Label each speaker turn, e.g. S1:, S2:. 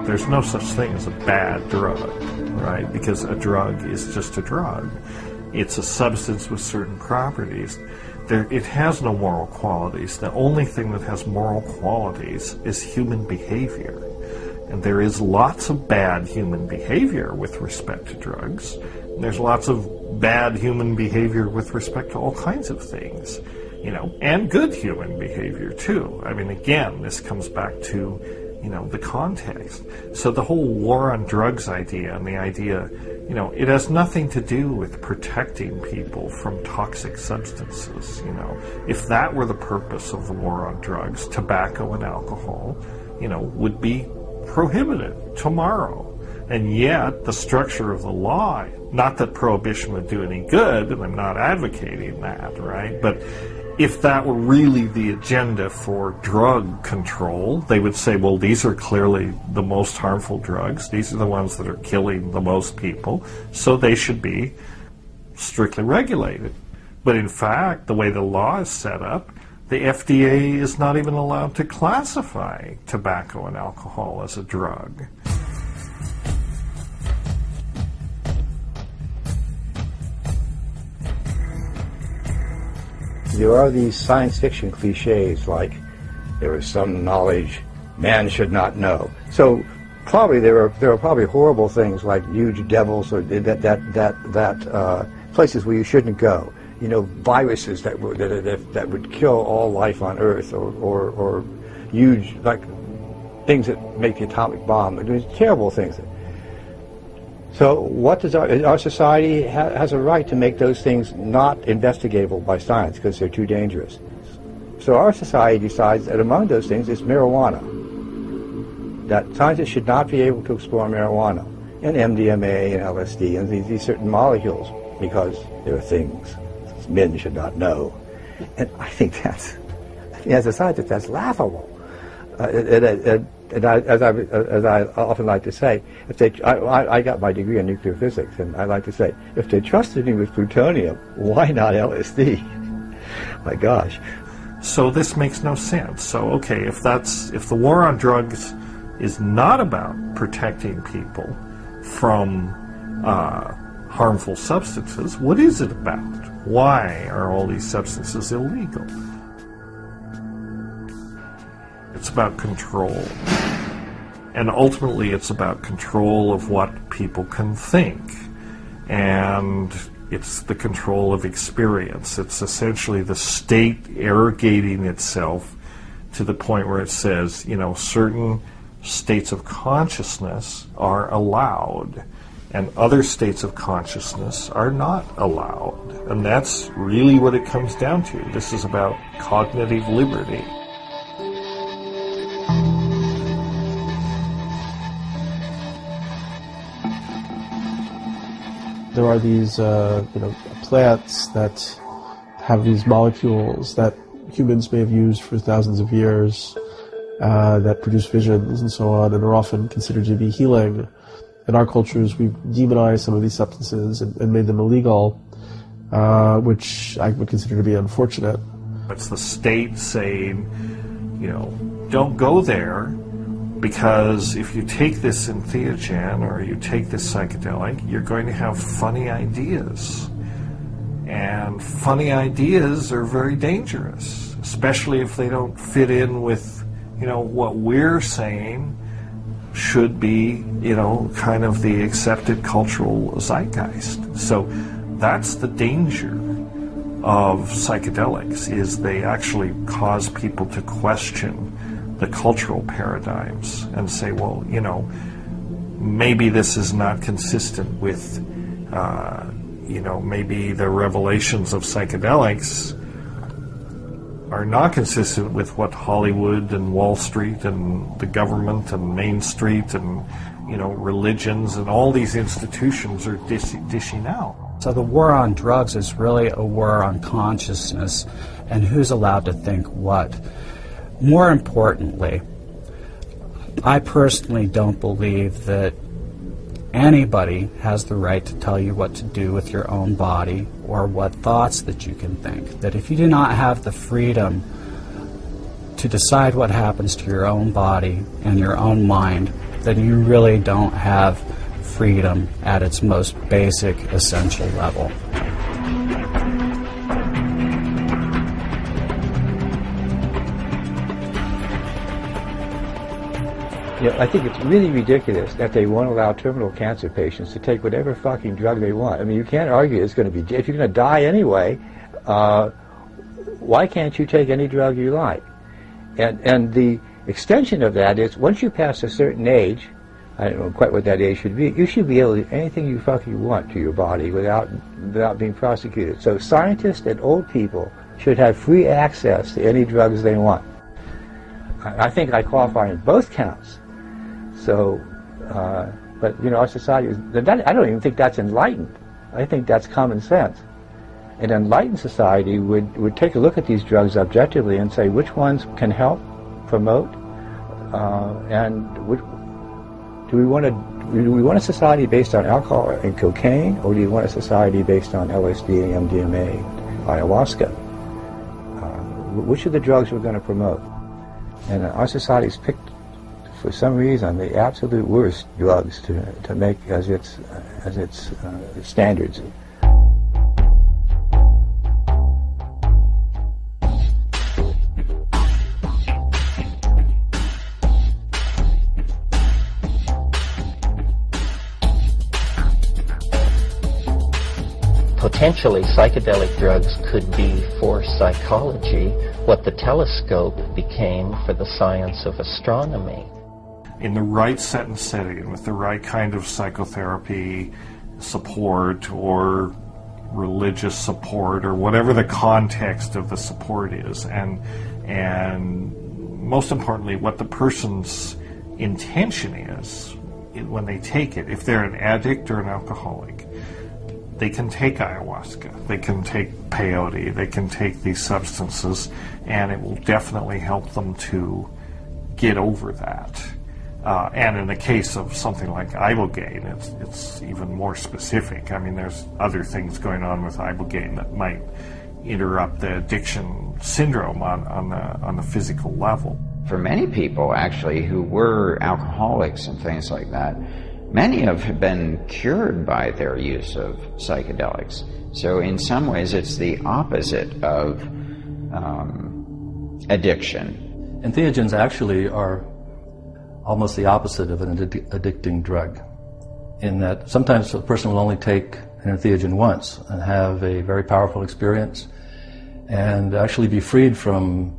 S1: There's no such thing as a bad drug, right? Because a drug is just a drug. It's a substance with certain properties. It has no moral qualities. The only thing that has moral qualities is human behavior. And there is lots of bad human behavior with respect to drugs. There's lots of bad human behavior with respect to all kinds of things, and good human behavior too. I mean, again, this comes back to, the context. So the whole war on drugs idea and the idea, it has nothing to do with protecting people from toxic substances. If that were the purpose of the war on drugs, tobacco and alcohol, would be prohibited tomorrow. And yet the structure of the law, not that prohibition would do any good, and I'm not advocating that, right? But if that were really the agenda for drug control, they would say, well, these are clearly the most harmful drugs. These are the ones that are killing the most people, so they should be strictly regulated. But in fact, the way the law is set up, the FDA is not even allowed to classify tobacco and alcohol as a drug.
S2: There are these science fiction cliches like, there is some knowledge man should not know. So probably there are probably horrible things like huge devils or that places where you shouldn't go. Viruses that would kill all life on Earth, or huge things that make the atomic bomb. There's terrible things. So what does our society has a right to make those things not investigatable by science because they're too dangerous. So our society decides that among those things is marijuana. That scientists should not be able to explore marijuana and MDMA and LSD and these certain molecules because there are things men should not know. And I think as a scientist, that's laughable. And as I often like to say, I got my degree in nuclear physics, and I like to say, if they trusted me with plutonium, why not LSD? My gosh.
S1: So this makes no sense. So okay, if the war on drugs is not about protecting people from harmful substances, what is it about? Why are all these substances illegal? It's about control. And ultimately it's about control of what people can think. And it's the control of experience. It's essentially the state arrogating itself to the point where it says, certain states of consciousness are allowed and other states of consciousness are not allowed. And that's really what it comes down to. This is about cognitive liberty.
S3: There are these, plants that have these molecules that humans may have used for thousands of years that produce visions and so on, and are often considered to be healing. In our cultures, we've demonized some of these substances and made them illegal, which I would consider to be unfortunate.
S1: It's the state saying, don't go there, because if you take this entheogen or you take this psychedelic, you're going to have funny ideas. And funny ideas are very dangerous, especially if they don't fit in with, what we're saying should be, kind of the accepted cultural zeitgeist. So that's the danger of psychedelics, is they actually cause people to question the cultural paradigms and say, well, maybe this is not consistent with, maybe the revelations of psychedelics are not consistent with what Hollywood and Wall Street and the government and Main Street and, religions and all these institutions are dishing out.
S4: So the war on drugs is really a war on consciousness and who's allowed to think what. More importantly, I personally don't believe that anybody has the right to tell you what to do with your own body or what thoughts that you can think. That if you do not have the freedom to decide what happens to your own body and your own mind, then you really don't have freedom at its most basic, essential level.
S2: Yeah, I think it's really ridiculous that they won't allow terminal cancer patients to take whatever fucking drug they want. I mean, you can't argue it's going to be, if you're going to die anyway, why can't you take any drug you like? And the extension of that is, once you pass a certain age, I don't know quite what that age should be, you should be able to do anything you fucking want to your body without being prosecuted. So scientists and old people should have free access to any drugs they want. I think I qualify in both counts. So, but you know, our society is, I don't even think that's enlightened. I think that's common sense. An enlightened society would take a look at these drugs objectively and say which ones can help, promote, and do we want a society based on alcohol and cocaine, or do you want a society based on LSD, MDMA, ayahuasca? Which of the drugs we're going to promote? And our society's picked, for some reason, the absolute worst drugs to make as its standards.
S5: Potentially, psychedelic drugs could be for psychology what the telescope became for the science of astronomy.
S1: In the right set and setting, with the right kind of psychotherapy support or religious support or whatever the context of the support is, and most importantly, what the person's intention is when they take it. If they're an addict or an alcoholic, they can take ayahuasca, they can take peyote, they can take these substances, and it will definitely help them to get over that. And in the case of something like ibogaine, it's even more specific. I mean, there's other things going on with ibogaine that might interrupt the addiction syndrome on the physical level.
S6: For many people, actually, who were alcoholics and things like that, many have been cured by their use of psychedelics. So in some ways, it's the opposite of addiction.
S7: Entheogens actually are almost the opposite of an addicting drug, in that sometimes a person will only take an entheogen once and have a very powerful experience and actually be freed from